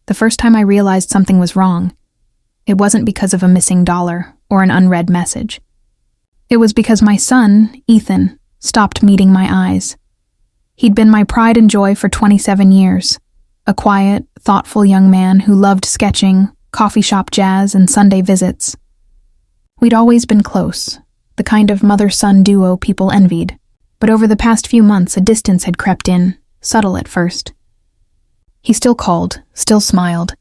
The first time I realized something was wrong, it wasn't because of a missing dollar or an unread message. It was because my son, Ethan, stopped meeting my eyes. He'd been my pride and joy for 27 years, a quiet, thoughtful young man who loved sketching, coffee shop jazz, and Sunday visits. We'd always been close, the kind of mother-son duo people envied, but over the past few months a distance had crept in, subtle at first. He still called, still smiled,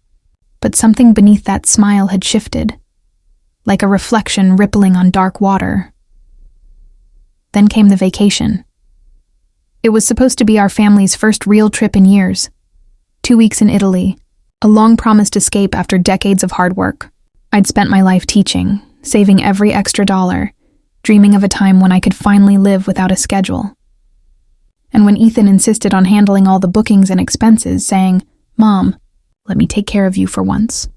but something beneath that smile had shifted, like a reflection rippling on dark water. Then came the vacation. It was supposed to be our family's first real trip in years. 2 weeks in Italy, a long-promised escape after decades of hard work. I'd spent my life teaching, saving every extra dollar, dreaming of a time when I could finally live without a schedule. And when Ethan insisted on handling all the bookings and expenses, saying, "Mom, let me take care of you for once,"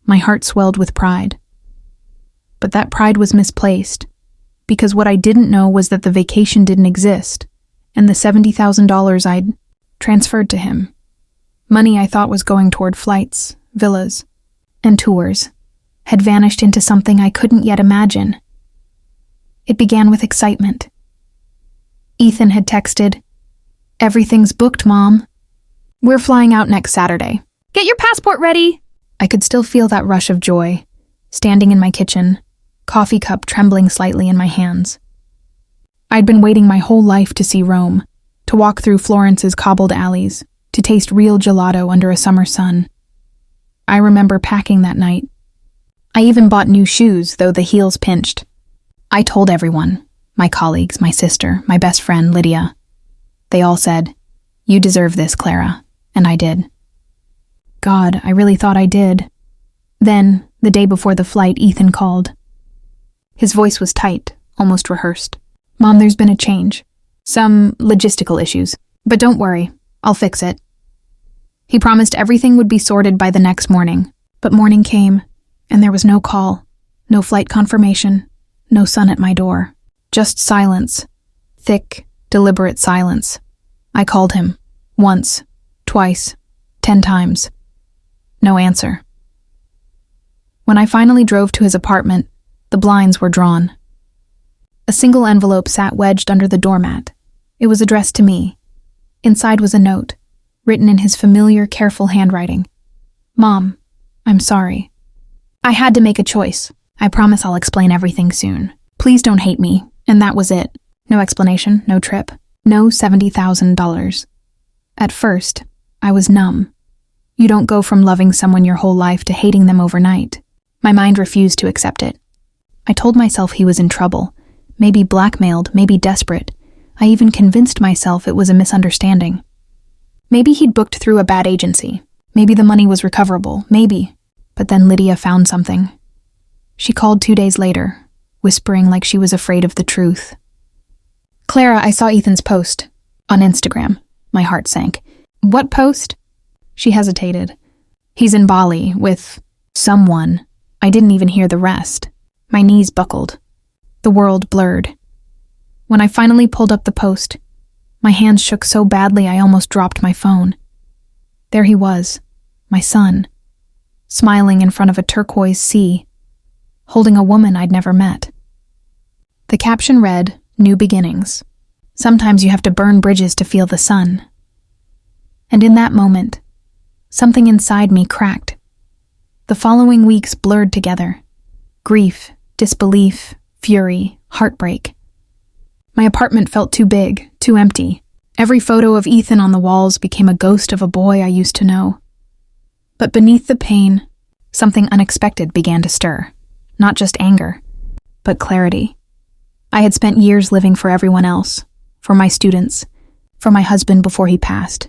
my heart swelled with pride. But that pride was misplaced, because what I didn't know was that the vacation didn't exist, and the $70,000 I'd transferred to him, money I thought was going toward flights, villas, and tours, had vanished into something I couldn't yet imagine. It began with excitement. Ethan had texted, "Everything's booked, Mom. We're flying out next Saturday. Get your passport ready!" I could still feel that rush of joy, standing in my kitchen, coffee cup trembling slightly in my hands. I'd been waiting my whole life to see Rome, to walk through Florence's cobbled alleys, to taste real gelato under a summer sun. I remember packing that night. I even bought new shoes, though the heels pinched. I told everyone, my colleagues, my sister, my best friend, Lydia. They all said, "You deserve this, Clara," and I did. God, I really thought I did. Then, the day before the flight, Ethan called. His voice was tight, almost rehearsed. "Mom, there's been a change. Some logistical issues. But don't worry, I'll fix it." He promised everything would be sorted by the next morning. But morning came, and there was no call, no flight confirmation, no sun at my door. Just silence. Thick, deliberate silence. I called him. Once, twice, 10 times. No answer. When I finally drove to his apartment, the blinds were drawn. A single envelope sat wedged under the doormat. It was addressed to me. Inside was a note, written in his familiar, careful handwriting. "Mom, I'm sorry. I had to make a choice. I promise I'll explain everything soon. Please don't hate me." And that was it. No explanation, no trip, no $70,000. At first, I was numb. You don't go from loving someone your whole life to hating them overnight. My mind refused to accept it. I told myself he was in trouble, maybe blackmailed, maybe desperate. I even convinced myself it was a misunderstanding. Maybe he'd booked through a bad agency. Maybe the money was recoverable, maybe. But then Lydia found something. She called 2 days later, whispering like she was afraid of the truth. "Clara, I saw Ethan's post. On Instagram." My heart sank. "What post?" She hesitated. "He's in Bali, with someone." I didn't even hear the rest. My knees buckled. The world blurred. When I finally pulled up the post, my hands shook so badly I almost dropped my phone. There he was, my son, smiling in front of a turquoise sea, holding a woman I'd never met. The caption read, "New beginnings. Sometimes you have to burn bridges to feel the sun." And in that moment, something inside me cracked. The following weeks blurred together. Grief, disbelief, fury, heartbreak. My apartment felt too big, too empty. Every photo of Ethan on the walls became a ghost of a boy I used to know. But beneath the pain, something unexpected began to stir. Not just anger, but clarity. I had spent years living for everyone else, for my students, for my husband before he passed,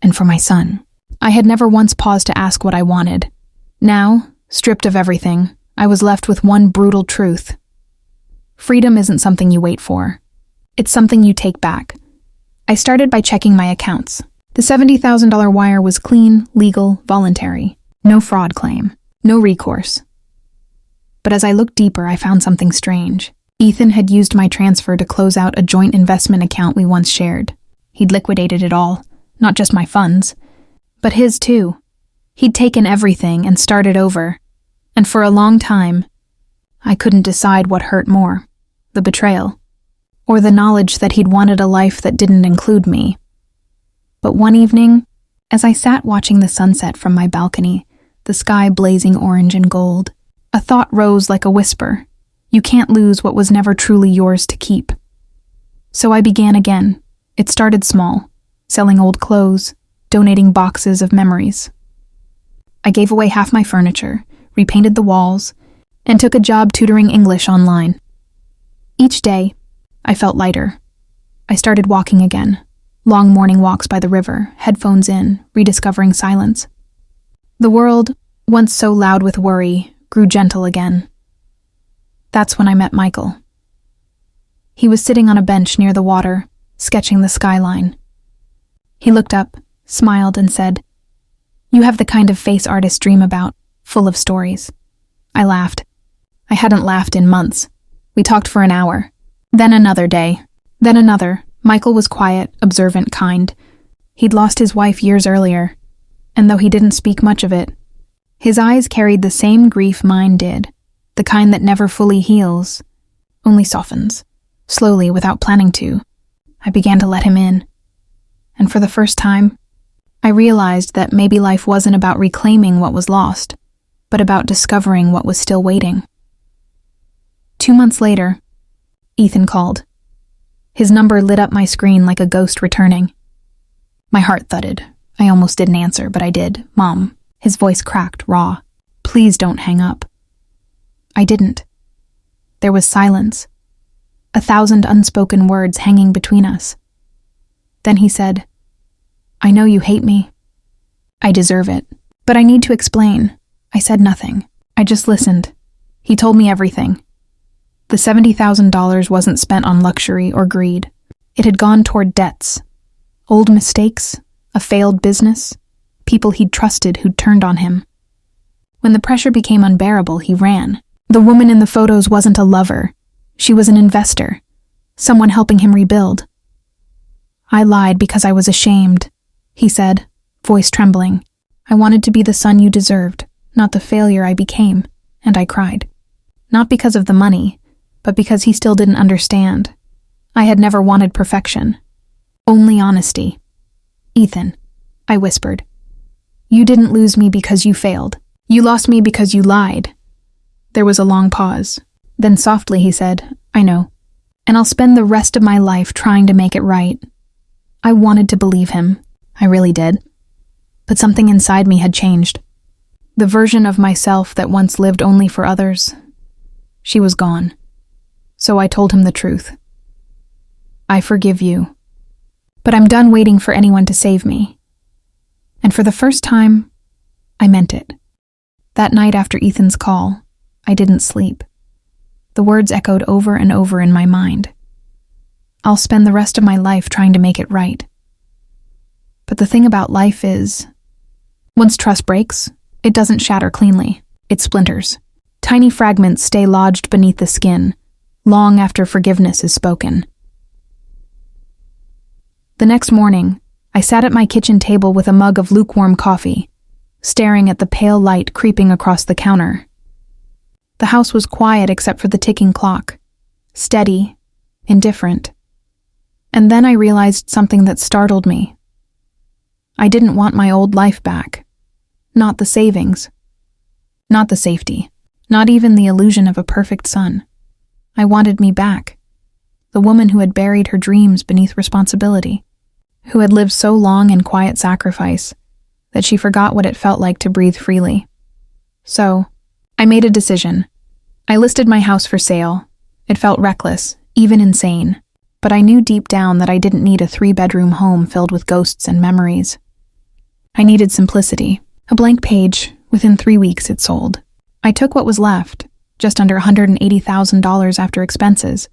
and for my son. I had never once paused to ask what I wanted. Now, stripped of everything, I was left with one brutal truth. Freedom isn't something you wait for. It's something you take back. I started by checking my accounts. The $70,000 wire was clean, legal, voluntary. No fraud claim. No recourse. But as I looked deeper, I found something strange. Ethan had used my transfer to close out a joint investment account we once shared. He'd liquidated it all, not just my funds, but his too. He'd taken everything and started over, and for a long time, I couldn't decide what hurt more, the betrayal, or the knowledge that he'd wanted a life that didn't include me. But one evening, as I sat watching the sunset from my balcony, the sky blazing orange and gold, a thought rose like a whisper. You can't lose what was never truly yours to keep. So I began again. It started small, selling old clothes, donating boxes of memories. I gave away half my furniture, repainted the walls, and took a job tutoring English online. Each day, I felt lighter. I started walking again, long morning walks by the river, headphones in, rediscovering silence. The world, once so loud with worry, grew gentle again. That's when I met Michael. He was sitting on a bench near the water, sketching the skyline. He looked up, smiled, and said, "You have the kind of face artists dream about, full of stories." I laughed. I hadn't laughed in months. We talked for an hour. Then another day. Then another. Michael was quiet, observant, kind. He'd lost his wife years earlier, and though he didn't speak much of it, his eyes carried the same grief mine did, the kind that never fully heals, only softens, slowly without planning to. I began to let him in. And for the first time, I realized that maybe life wasn't about reclaiming what was lost, but about discovering what was still waiting. 2 months later, Ethan called. His number lit up my screen like a ghost returning. My heart thudded. I almost didn't answer, but I did. "Mom." His voice cracked, raw. "Please don't hang up." I didn't. There was silence, 1,000 unspoken words hanging between us. Then he said, "I know you hate me. I deserve it, but I need to explain." I said nothing. I just listened. He told me everything. The $70,000 wasn't spent on luxury or greed. It had gone toward debts, old mistakes, a failed business, people he'd trusted who'd turned on him. When the pressure became unbearable, he ran. The woman in the photos wasn't a lover. She was an investor, someone helping him rebuild. "I lied because I was ashamed," he said, voice trembling. "I wanted to be the son you deserved, not the failure I became," and I cried. Not because of the money, but because he still didn't understand. I had never wanted perfection, only honesty. "Ethan," I whispered, "you didn't lose me because you failed. You lost me because you lied." There was a long pause. Then softly he said, "I know, and I'll spend the rest of my life trying to make it right." I wanted to believe him. I really did. But something inside me had changed. The version of myself that once lived only for others, she was gone. So I told him the truth. "I forgive you, but I'm done waiting for anyone to save me." And for the first time, I meant it. That night after Ethan's call, I didn't sleep. The words echoed over and over in my mind. I'll spend the rest of my life trying to make it right. But the thing about life is, once trust breaks, it doesn't shatter cleanly. It splinters. Tiny fragments stay lodged beneath the skin, long after forgiveness is spoken. The next morning, I sat at my kitchen table with a mug of lukewarm coffee, staring at the pale light creeping across the counter. The house was quiet except for the ticking clock, steady, indifferent. And then I realized something that startled me. I didn't want my old life back. Not the savings. Not the safety. Not even the illusion of a perfect son. I wanted me back. The woman who had buried her dreams beneath responsibility. Who had lived so long in quiet sacrifice that she forgot what it felt like to breathe freely. So, I made a decision. I listed my house for sale. It felt reckless, even insane. But I knew deep down that I didn't need a 3-bedroom home filled with ghosts and memories. I needed simplicity. A blank page. Within 3 weeks it sold. I took what was left, just under $180,000 after expenses,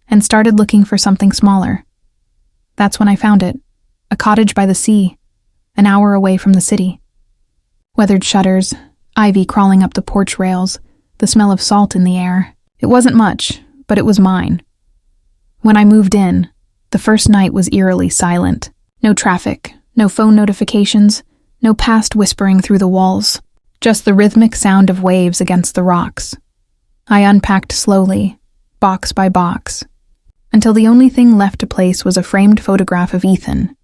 and started looking for something smaller. That's when I found it. A cottage by the sea, an hour away from the city. Weathered shutters, ivy crawling up the porch rails, the smell of salt in the air. It wasn't much, but it was mine. When I moved in, the first night was eerily silent. No traffic, no phone notifications, No past whispering through the walls, just the rhythmic sound of waves against the rocks. I unpacked slowly, box by box, until the only thing left to place was a framed photograph of Ethan,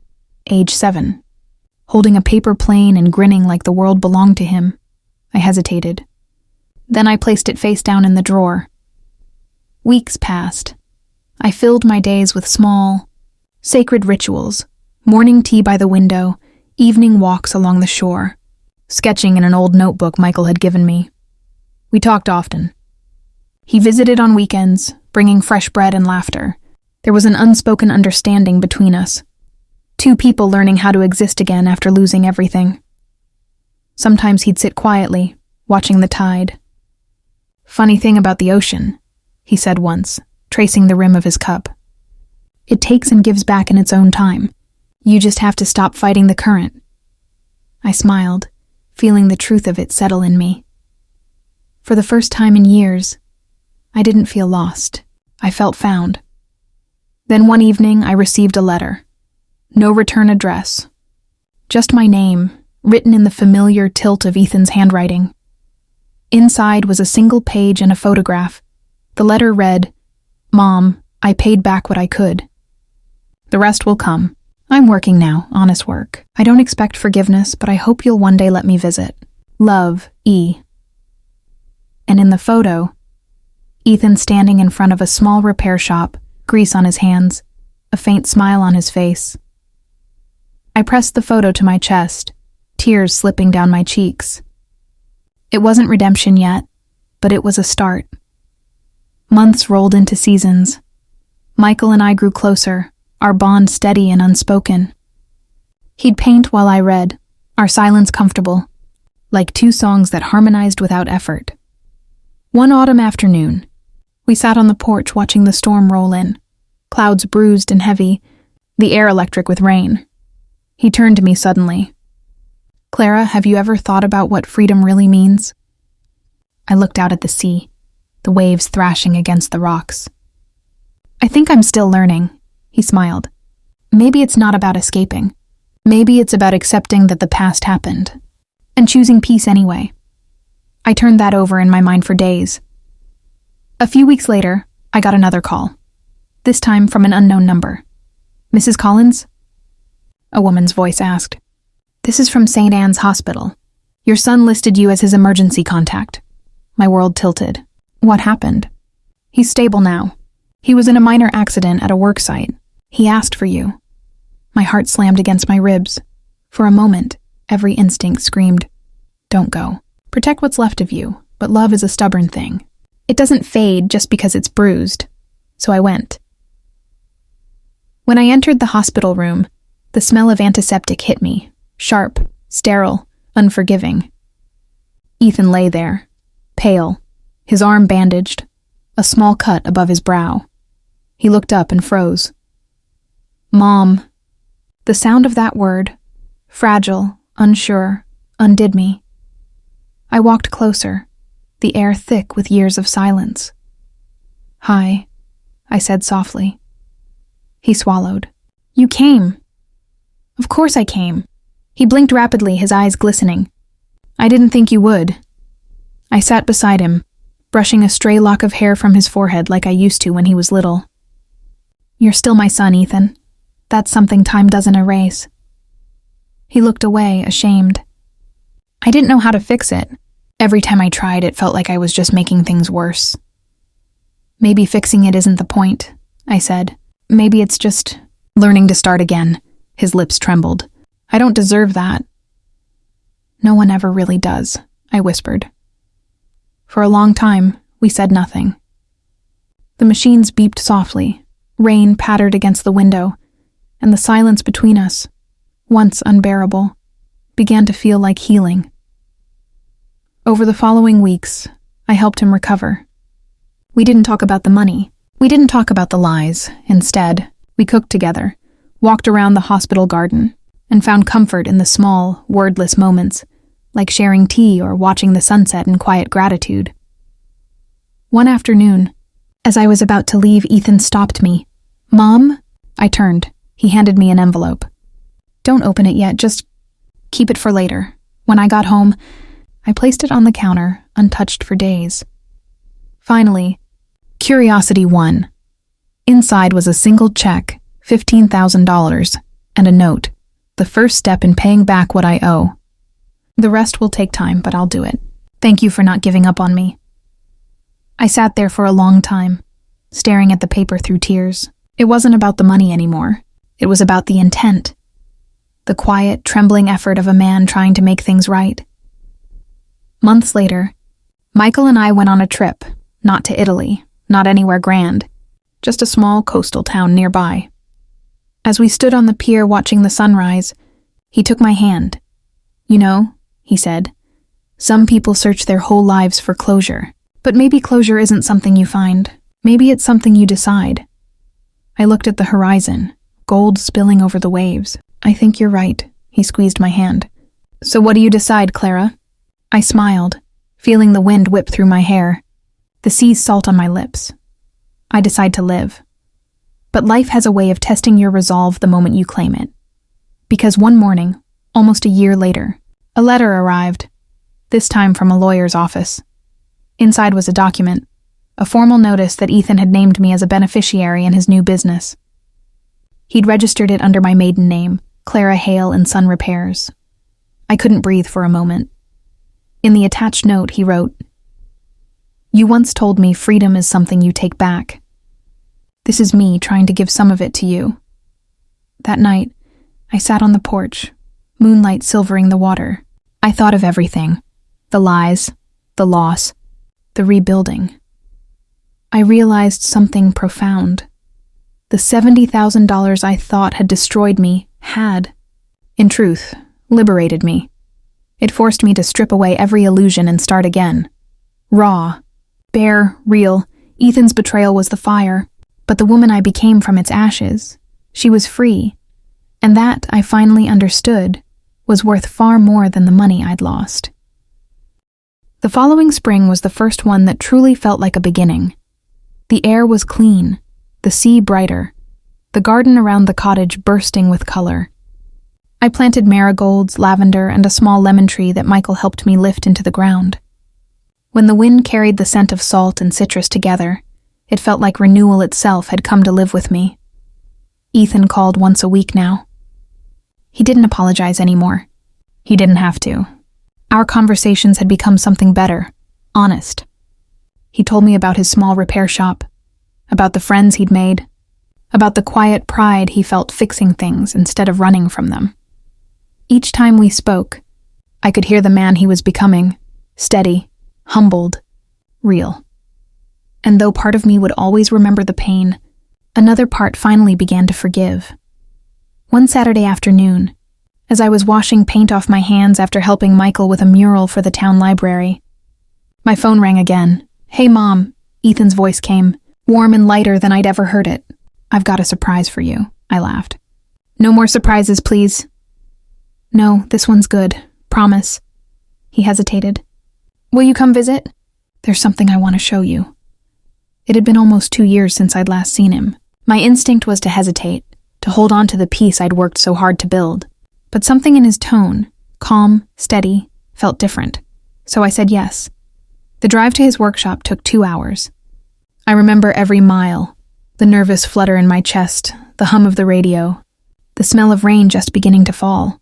age 7, holding a paper plane and grinning like the world belonged to him. I hesitated. Then I placed it face down in the drawer. Weeks passed. I filled my days with small, sacred rituals, morning tea by the window, evening walks along the shore, sketching in an old notebook Michael had given me. We talked often. He visited on weekends, bringing fresh bread and laughter. There was an unspoken understanding between us. Two people learning how to exist again after losing everything. Sometimes he'd sit quietly, watching the tide. "Funny thing about the ocean," he said once, tracing the rim of his cup. "It takes and gives back in its own time. You just have to stop fighting the current." I smiled, feeling the truth of it settle in me. For the first time in years, I didn't feel lost. I felt found. Then one evening, I received a letter. No return address. Just my name, written in the familiar tilt of Ethan's handwriting. Inside was a single page and a photograph. The letter read, "Mom, I paid back what I could. The rest will come. I'm working now, honest work. I don't expect forgiveness, but I hope you'll one day let me visit. Love, E." And in the photo, Ethan standing in front of a small repair shop, grease on his hands, a faint smile on his face. I pressed the photo to my chest, tears slipping down my cheeks. It wasn't redemption yet, but it was a start. Months rolled into seasons. Michael and I grew closer, our bond steady and unspoken. He'd paint while I read, our silence comfortable, like two songs that harmonized without effort. One autumn afternoon, we sat on the porch watching the storm roll in, clouds bruised and heavy, the air electric with rain. He turned to me suddenly. "Clara, have you ever thought about what freedom really means?" I looked out at the sea, the waves thrashing against the rocks. "I think I'm still learning," he smiled. "Maybe it's not about escaping. Maybe it's about accepting that the past happened, and choosing peace anyway." I turned that over in my mind for days. A few weeks later, I got another call, this time from an unknown number. "Mrs. Collins?" A woman's voice asked. "This is from St. Anne's Hospital. Your son listed you as his emergency contact." My world tilted. "What happened?" "He's stable now. He was in a minor accident at a work site. He asked for you." My heart slammed against my ribs. For a moment, every instinct screamed, "Don't go. Protect what's left of you, but love is a stubborn thing. It doesn't fade just because it's bruised." So I went. When I entered the hospital room, the smell of antiseptic hit me, sharp, sterile, unforgiving. Ethan lay there, pale, his arm bandaged, a small cut above his brow. He looked up and froze. "Mom." The sound of that word, fragile, unsure, undid me. I walked closer, the air thick with years of silence. "Hi," I said softly. He swallowed. "You came." "Of course I came." He blinked rapidly, his eyes glistening. "I didn't think you would." I sat beside him, brushing a stray lock of hair from his forehead like I used to when he was little. "You're still my son, Ethan. That's something time doesn't erase." He looked away, ashamed. I didn't know how to fix it. Every time I tried, it felt like I was just making things worse. "Maybe fixing it isn't the point," I said. "Maybe it's just learning to start again." His lips trembled. "I don't deserve that." "No one ever really does," I whispered. For a long time, we said nothing. The machines beeped softly, rain pattered against the window, and the silence between us, once unbearable, began to feel like healing. Over the following weeks, I helped him recover. We didn't talk about the money. We didn't talk about the lies. Instead, we cooked together, walked around the hospital garden, and found comfort in the small, wordless moments, like sharing tea or watching the sunset in quiet gratitude. One afternoon, as I was about to leave, Ethan stopped me. "Mom?" I turned. He handed me an envelope. "Don't open it yet, just Keep it for later. When I got home, I placed it on the counter, untouched for days. Finally, curiosity won. Inside was a single check, $15,000, and a note, the first step in paying back what I owe. The rest will take time, but I'll do it. Thank you for not giving up on me. I sat there for a long time, staring at the paper through tears. It wasn't about the money anymore. It was about the intent. The quiet, trembling effort of a man trying to make things right. Months later, Michael and I went on a trip, not to Italy, not anywhere grand, just a small coastal town nearby. As we stood on the pier watching the sunrise, he took my hand. You know, he said, some people search their whole lives for closure, but maybe closure isn't something you find. Maybe it's something you decide. I looked at the horizon, gold spilling over the waves. I think you're right, he squeezed my hand. So what do you decide, Clara? I smiled, feeling the wind whip through my hair, the sea's salt on my lips. I decide to live. But life has a way of testing your resolve the moment you claim it. Because one morning, almost a year later, a letter arrived, this time from a lawyer's office. Inside was a document, a formal notice that Ethan had named me as a beneficiary in his new business. He'd registered it under my maiden name, Clara Hale and Son Repairs. I couldn't breathe for a moment. In the attached note, he wrote, "You once told me freedom is something you take back. This is me trying to give some of it to you." That night, I sat on the porch, moonlight silvering the water. I thought of everything, the lies, the loss, the rebuilding. I realized something profound. The $70,000 I thought had destroyed me had, in truth, liberated me. It forced me to strip away every illusion and start again. Raw, bare, real, Ethan's betrayal was the fire, but the woman I became from its ashes, she was free, and that, I finally understood, was worth far more than the money I'd lost. The following spring was the first one that truly felt like a beginning. The air was clean, the sea brighter, the garden around the cottage bursting with color. I planted marigolds, lavender, and a small lemon tree that Michael helped me lift into the ground. When the wind carried the scent of salt and citrus together, it felt like renewal itself had come to live with me. Ethan called once a week now. He didn't apologize anymore. He didn't have to. Our conversations had become something better, honest. He told me about his small repair shop, about the friends he'd made, about the quiet pride he felt fixing things instead of running from them. Each time we spoke, I could hear the man he was becoming, steady, humbled, real. And though part of me would always remember the pain, another part finally began to forgive. One Saturday afternoon, as I was washing paint off my hands after helping Michael with a mural for the town library, my phone rang again. "Hey, Mom," Ethan's voice came, warm and lighter than I'd ever heard it. "I've got a surprise for you," I laughed. "No more surprises, please." "No, this one's good. Promise." He hesitated. "Will you come visit? There's something I want to show you." It had been almost 2 years since I'd last seen him. My instinct was to hesitate, to hold on to the peace I'd worked so hard to build. But something in his tone, calm, steady, felt different. So I said yes. The drive to his workshop took 2 hours. I remember every mile, the nervous flutter in my chest, the hum of the radio, the smell of rain just beginning to fall.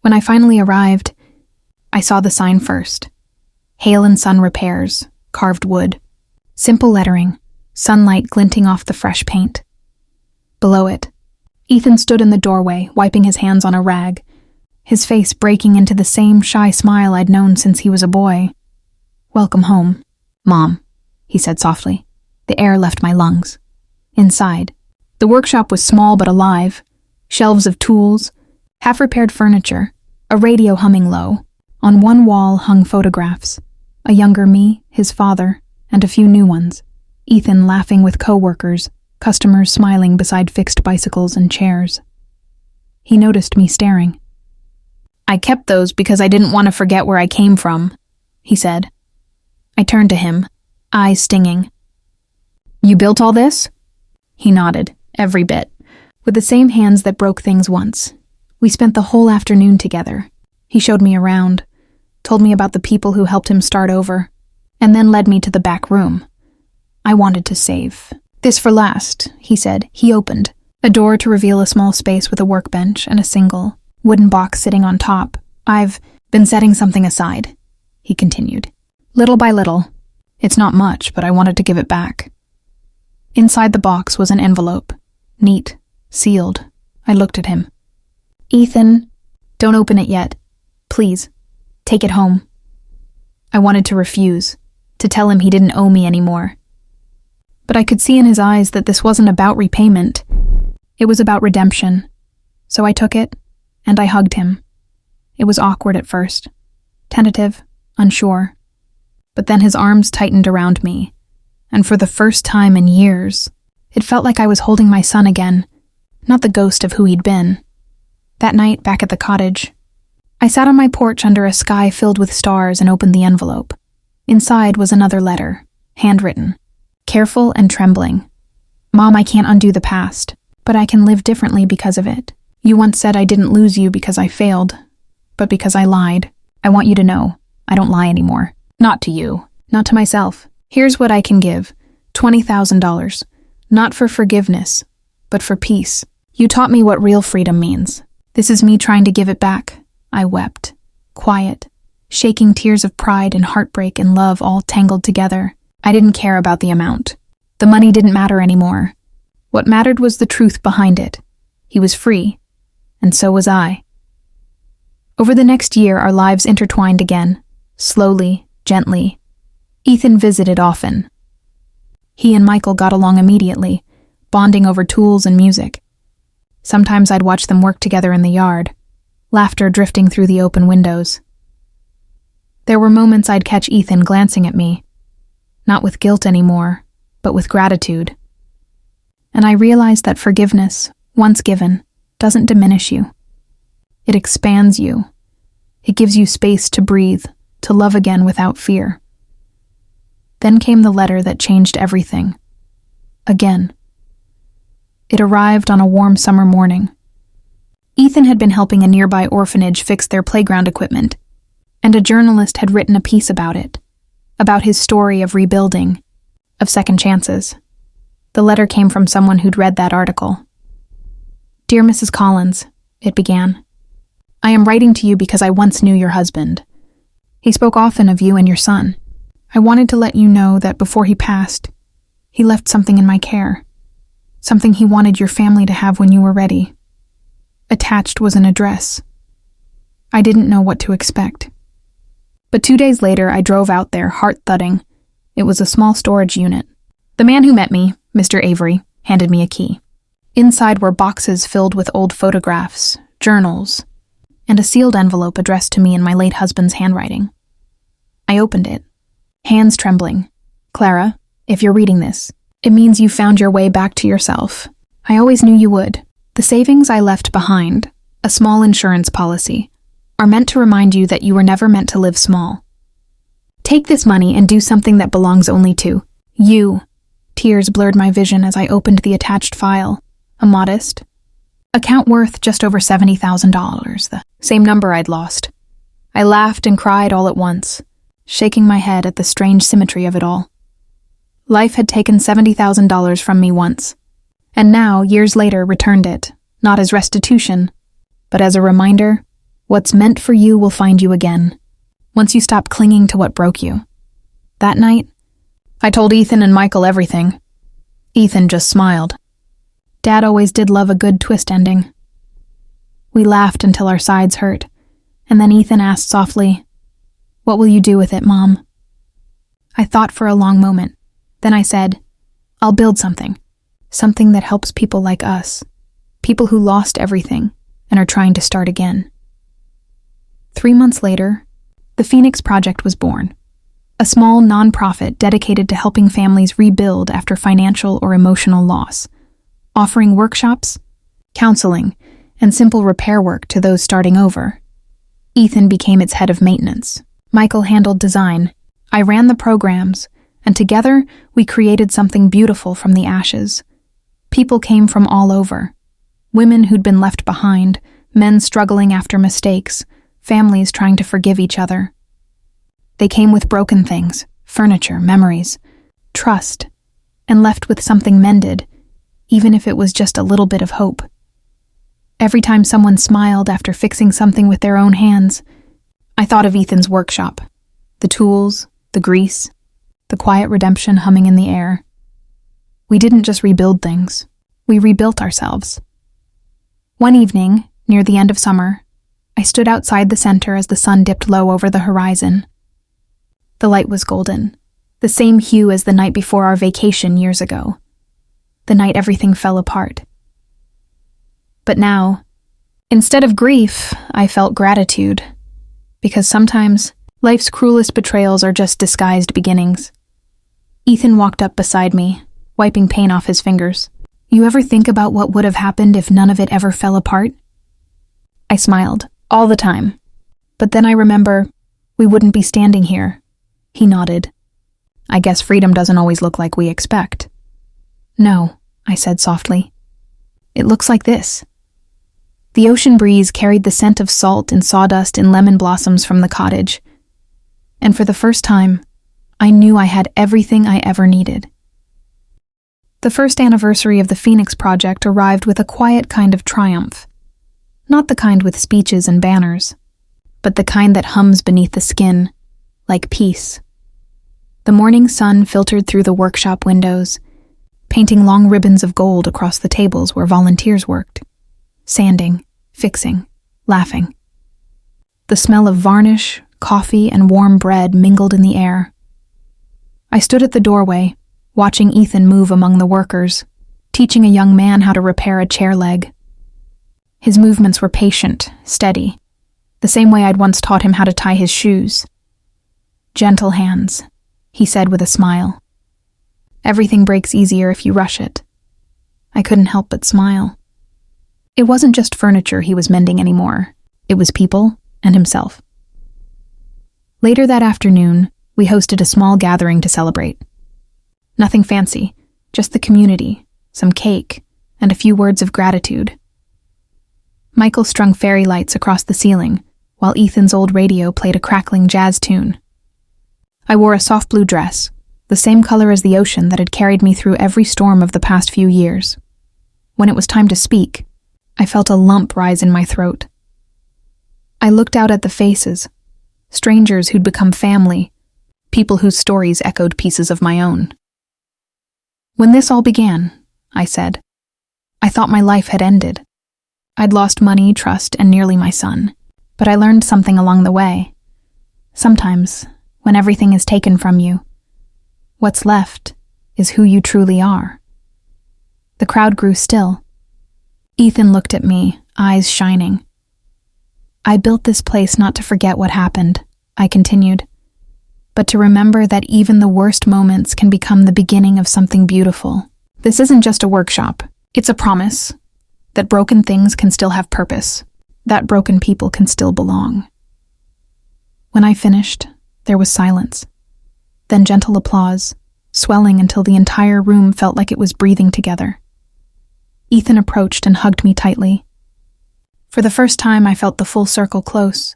When I finally arrived, I saw the sign first. Hale and Son Repairs, carved wood. Simple lettering, sunlight glinting off the fresh paint. Below it, Ethan stood in the doorway, wiping his hands on a rag, his face breaking into the same shy smile I'd known since he was a boy. "Welcome home, Mom," he said softly. The air left my lungs. Inside, the workshop was small but alive. Shelves of tools, half-repaired furniture, a radio humming low. On one wall hung photographs, a younger me, his father, and a few new ones. Ethan laughing with co-workers, customers smiling beside fixed bicycles and chairs. He noticed me staring. "I kept those because I didn't want to forget where I came from," he said. I turned to him, eyes stinging. "You built all this?" He nodded, every bit, with the same hands that broke things once. We spent the whole afternoon together, He showed me around, told me about the people who helped him start over, and then led me to the back room. I wanted to save. "This for last," he said. He opened a door to reveal a small space with a workbench and a single wooden box sitting on top. "I've been setting something aside," he continued. "Little by little. It's not much, but I wanted to give it back." Inside the box was an envelope, neat, sealed. I looked at him. "Ethan, don't open it yet. Please, take it home." I wanted to refuse, to tell him he didn't owe me anymore. But I could see in his eyes that this wasn't about repayment. It was about redemption. So I took it, and I hugged him. It was awkward at first, tentative, unsure. But then his arms tightened around me, and for the first time in years, it felt like I was holding my son again, not the ghost of who he'd been. That night, back at the cottage, I sat on my porch under a sky filled with stars and opened the envelope. Inside was another letter, handwritten, careful and trembling. "Mom, I can't undo the past, but I can live differently because of it. You once said I didn't lose you because I failed, but because I lied. I want you to know, I don't lie anymore. Not to you, not to myself. Here's what I can give, $20,000, not for forgiveness, but for peace. You taught me what real freedom means. This is me trying to give it back." I wept, quiet, shaking tears of pride and heartbreak and love all tangled together. I didn't care about the amount. The money didn't matter anymore. What mattered was the truth behind it. He was free, and so was I. Over the next year, our lives intertwined again, slowly, gently. Ethan visited often. He and Michael got along immediately, bonding over tools and music. Sometimes I'd watch them work together in the yard, laughter drifting through the open windows. There were moments I'd catch Ethan glancing at me, not with guilt anymore, but with gratitude. And I realized that forgiveness, once given, doesn't diminish you. It expands you. It gives you space to breathe, to love again without fear. Then came the letter that changed everything. Again. It arrived on a warm summer morning. Ethan had been helping a nearby orphanage fix their playground equipment, and a journalist had written a piece about it, about his story of rebuilding, of second chances. The letter came from someone who'd read that article. "Dear Mrs. Collins," it began, "I am writing to you because I once knew your husband. He spoke often of you and your son. I wanted to let you know that before he passed, he left something in my care, something he wanted your family to have when you were ready. Attached was an address. I didn't know what to expect. But 2 days later, I drove out there, heart thudding. It was a small storage unit. The man who met me, Mr. Avery, handed me a key. Inside were boxes filled with old photographs, journals, and a sealed envelope addressed to me in my late husband's handwriting. I opened it, hands trembling. "Clara, if you're reading this, it means you found your way back to yourself. I always knew you would. The savings I left behind, a small insurance policy, are meant to remind you that you were never meant to live small. Take this money and do something that belongs only to you." Tears blurred my vision as I opened the attached file. A modest account worth just over $70,000, the same number I'd lost. I laughed and cried all at once, shaking my head at the strange symmetry of it all. Life had taken $70,000 from me once, and now, years later, returned it, not as restitution, but as a reminder, what's meant for you will find you again, once you stop clinging to what broke you. That night, I told Ethan and Michael everything. Ethan just smiled. Dad always did love a good twist ending. We laughed until our sides hurt, and then Ethan asked softly, "What will you do with it, Mom?" I thought for a long moment. Then I said, "I'll build something that helps people like us, people who lost everything and are trying to start again." 3 months later, the Phoenix Project was born, a small nonprofit dedicated to helping families rebuild after financial or emotional loss, offering workshops, counseling, and simple repair work to those starting over. Ethan became its head of maintenance. Michael handled design. I ran the programs, and together we created something beautiful from the ashes. People came from all over. Women who'd been left behind, men struggling after mistakes, families trying to forgive each other. They came with broken things, furniture, memories, trust, and left with something mended, even if it was just a little bit of hope. Every time someone smiled after fixing something with their own hands, I thought of Ethan's workshop, the tools, the grease, the quiet redemption humming in the air. We didn't just rebuild things, we rebuilt ourselves. One evening, near the end of summer, I stood outside the center as the sun dipped low over the horizon. The light was golden, the same hue as the night before our vacation years ago, the night everything fell apart. But now, instead of grief, I felt gratitude, because sometimes life's cruelest betrayals are just disguised beginnings. Ethan walked up beside me, wiping paint off his fingers. You ever think about what would have happened if none of it ever fell apart? I smiled, all the time. But then I remember, we wouldn't be standing here. He nodded. I guess freedom doesn't always look like we expect. No, I said softly. It looks like this. The ocean breeze carried the scent of salt and sawdust and lemon blossoms from the cottage. And for the first time, I knew I had everything I ever needed. The first anniversary of the Phoenix Project arrived with a quiet kind of triumph. Not the kind with speeches and banners, but the kind that hums beneath the skin, like peace. The morning sun filtered through the workshop windows, painting long ribbons of gold across the tables where volunteers worked, sanding, fixing, laughing. The smell of varnish, coffee, and warm bread mingled in the air. I stood at the doorway, watching Ethan move among the workers, teaching a young man how to repair a chair leg. His movements were patient, steady, the same way I'd once taught him how to tie his shoes. Gentle hands, he said with a smile. Everything breaks easier if you rush it. I couldn't help but smile. It wasn't just furniture he was mending anymore. It was people and himself. Later that afternoon, we hosted a small gathering to celebrate. Nothing fancy, just the community, some cake, and a few words of gratitude. Michael strung fairy lights across the ceiling, while Ethan's old radio played a crackling jazz tune. I wore a soft blue dress, the same color as the ocean that had carried me through every storm of the past few years. When it was time to speak, I felt a lump rise in my throat. I looked out at the faces, strangers who'd become family, people whose stories echoed pieces of my own. When this all began, I said, I thought my life had ended. I'd lost money, trust, and nearly my son, but I learned something along the way. Sometimes, when everything is taken from you, what's left is who you truly are. The crowd grew still. Ethan looked at me, eyes shining. I built this place not to forget what happened, I continued, but to remember that even the worst moments can become the beginning of something beautiful. This isn't just a workshop. It's a promise that broken things can still have purpose, that broken people can still belong. When I finished, there was silence, then gentle applause, swelling until the entire room felt like it was breathing together. Ethan approached and hugged me tightly. For the first time, I felt the full circle close,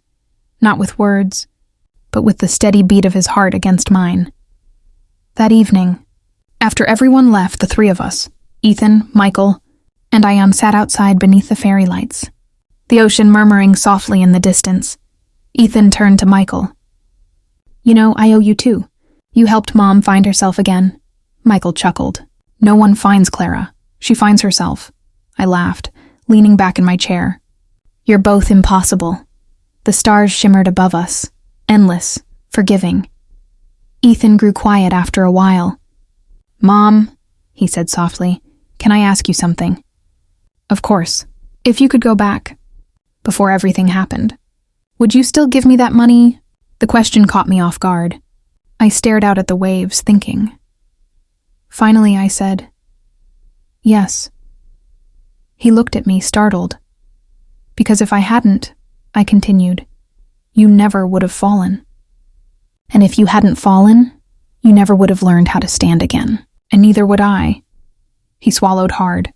not with words, but with the steady beat of his heart against mine. That evening, after everyone left, the three of us, Ethan, Michael, and Ian, sat outside beneath the fairy lights, the ocean murmuring softly in the distance. Ethan turned to Michael. You know, I owe you too. You helped Mom find herself again. Michael chuckled. No one finds Clara. She finds herself. I laughed, leaning back in my chair. You're both impossible. The stars shimmered above us, endless, forgiving. Ethan grew quiet after a while. Mom, he said softly, can I ask you something? Of course. If you could go back, before everything happened, would you still give me that money? The question caught me off guard. I stared out at the waves, thinking. Finally, I said, yes. He looked at me, startled. Because if I hadn't, I continued, you never would have fallen. And if you hadn't fallen, you never would have learned how to stand again. And neither would I. He swallowed hard,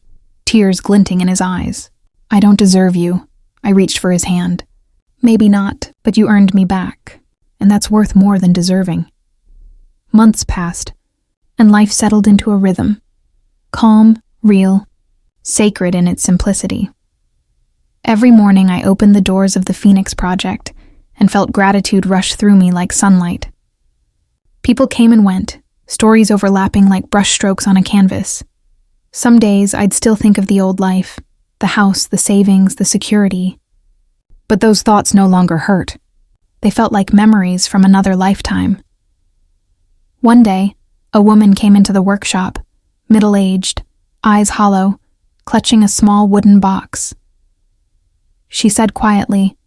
tears glinting in his eyes. I don't deserve you. I reached for his hand. Maybe not, but you earned me back, and that's worth more than deserving. Months passed, and life settled into a rhythm. Calm, real, sacred in its simplicity. Every morning I opened the doors of the Phoenix Project and felt gratitude rush through me like sunlight. People came and went, stories overlapping like brushstrokes on a canvas. Some days I'd still think of the old life, the house, the savings, the security. But those thoughts no longer hurt. They felt like memories from another lifetime. One day, a woman came into the workshop, middle-aged, eyes hollow, clutching a small wooden box. She said quietly,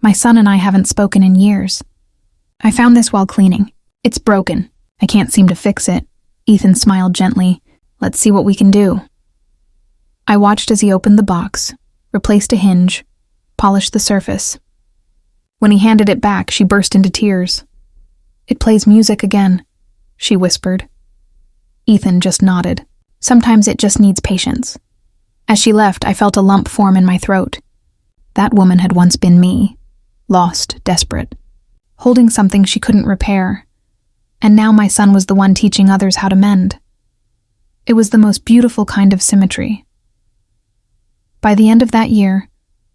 "My son and I haven't spoken in years. I found this while cleaning. It's broken. I can't seem to fix it." Ethan smiled gently. "Let's see what we can do." I watched as he opened the box, replaced a hinge, polished the surface. When he handed it back, she burst into tears. "It plays music again," she whispered. Ethan just nodded. "Sometimes it just needs patience." As she left, I felt a lump form in my throat. That woman had once been me, lost, desperate, holding something she couldn't repair. And now my son was the one teaching others how to mend. It was the most beautiful kind of symmetry. By the end of that year,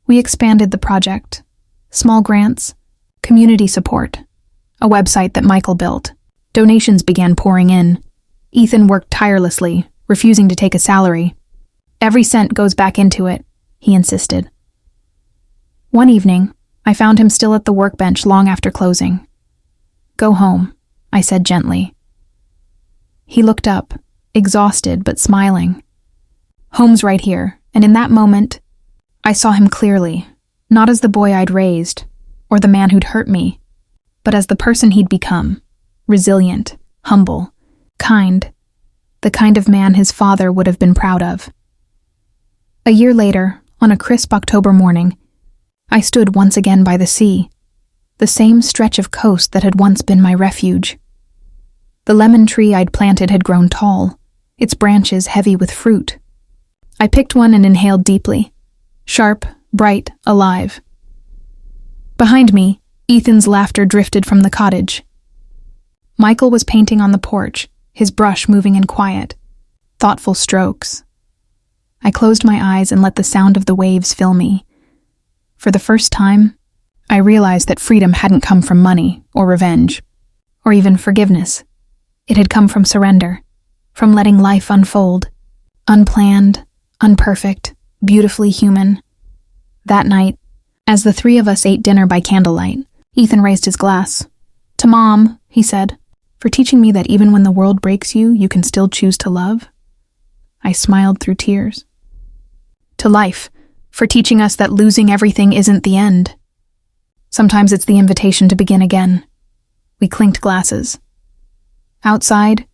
we expanded the project. Small grants, community support, a website that Michael built. Donations began pouring in. Ethan worked tirelessly, refusing to take a salary. "Every cent goes back into it," he insisted. One evening, I found him still at the workbench long after closing. "Go home," I said gently. He looked up, exhausted but smiling. "Home's right here," and in that moment, I saw him clearly, not as the boy I'd raised, or the man who'd hurt me, but as the person he'd become, resilient, humble, kind, the kind of man his father would have been proud of. A year later, on a crisp October morning, I stood once again by the sea, the same stretch of coast that had once been my refuge. The lemon tree I'd planted had grown tall, its branches heavy with fruit. I picked one and inhaled deeply, sharp, bright, alive. Behind me, Ethan's laughter drifted from the cottage. Michael was painting on the porch, his brush moving in quiet, thoughtful strokes. I closed my eyes and let the sound of the waves fill me. For the first time, I realized that freedom hadn't come from money or revenge, or even forgiveness. It had come from surrender, from letting life unfold, unplanned, unperfect, beautifully human. That night, as the three of us ate dinner by candlelight, Ethan raised his glass. "To Mom," he said, "for teaching me that even when the world breaks you, you can still choose to love." I smiled through tears. "To life, for teaching us that losing everything isn't the end. Sometimes it's the invitation to begin again." We clinked glasses. Outside,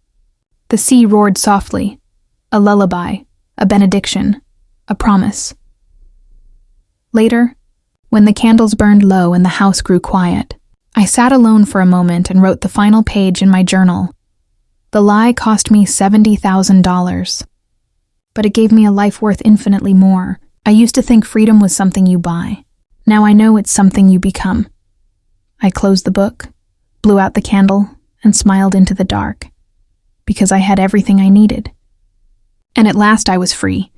the sea roared softly, a lullaby, a benediction, a promise. Later, when the candles burned low and the house grew quiet, I sat alone for a moment and wrote the final page in my journal. The lie cost me $70,000, but it gave me a life worth infinitely more. I used to think freedom was something you buy. Now I know it's something you become. I closed the book, blew out the candle, and smiled into the dark, because I had everything I needed. And at last I was free.